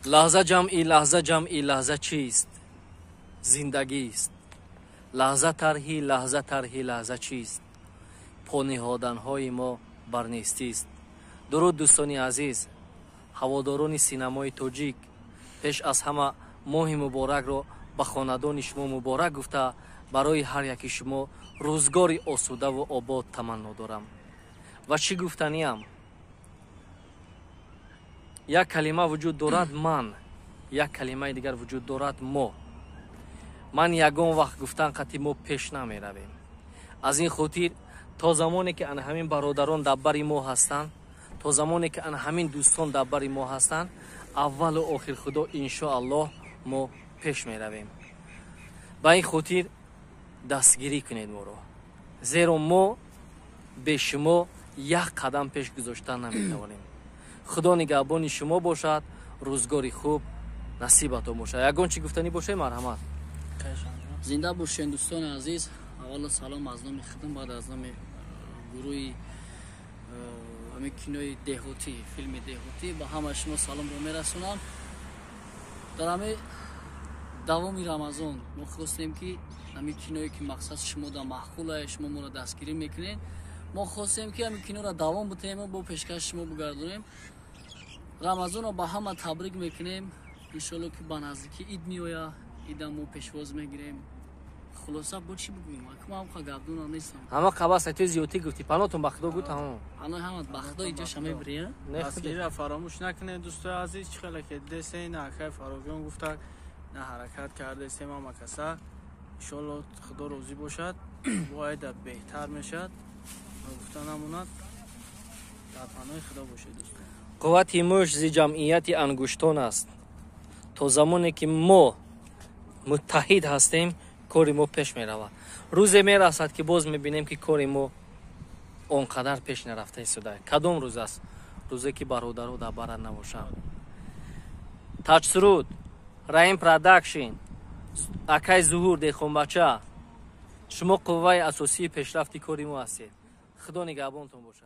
لحظه جمعی لحظه چیست؟ زندگی است. لحظه ترهی لحظه چیست؟ پا نهادن های ما بر نیستی است. درود دوستان عزیز، هواداران سینمای تاجیک، پیش از همه ماه مبارک رو به خاندان شما مبارک گفته برای هر یکی شما روزگاری آسوده و آباد تمنا دارم. و چی گفتنیم؟ یک کلمه وجود دارد من، یک کلمه دیگر وجود دارد ما. من یگان وقت گفتن قطعی ما پیش نمی رویم. از این خاطر تا زمانی که همین برادران در بر ما هستند، تا زمانی که همین دوستان در بر ما هستند، اول و آخر خدا انشاءالله ما پیش می رویم. با این خاطر دستگیری کنید ما رو، زیرا ما به شما یک قدم پیش گذاشتن نمی توانیم. خدا نگهبان شما باشد، روزگاری خوب نصیبتون باشد. یگان چی گفتنی باشه؟ مرحمت. زنده باشین دوستان عزیز. اول سلام از نام خودم، بعد از نام گروه همین کینوی دهوتی، فیلم دهوتی، با همه شما سلام رو میرسونم. در همین دوام رمضان ما خواستیم که همین کینوی که مقصد شما در محخوله شما ما را دستگیری میکنین، ما خواستیم که همین کینو را دوام بتیم و با پیشکش شما بگردونیم. رمضان رو با همه تبریک میکنیم. انشالله که با نزدیکی اید میویا، ایدم ما پیشواز میگیریم. خلاصه بود چی بگویم؟ ما هم گفتون نیستم. همه قباس تو زیوتی گفتی، پناتون بخدا گفت تمام. همه بخدا اینجا شما بریه. دستگیری را فراموش نکنید دوستان عزیز. چخیلی که دسته نه فراگیان گفت نه حرکت کرده است ما مکسه. ان شاء الله خدا روزی باشد، باید بهتر میشد. گفتن نموند در پناه خدا باشه دوستان. قوت موش زی جمعیت انگشتان است. تا زمانی که ما متحد هستیم کاری ما پیش می رود. روزی می رسد که باز می بینیم که کاری ما اونقدر پیش نرفته شده. کدام روز است؟ روزی که برادرها در بر نباشند. تاج سرود، رایم پروداکشن، اکای ظهور دیخون بچه، شما قوه اساسی پیشرفتی کاری ما هستید. خدا نگهبانتون باشه.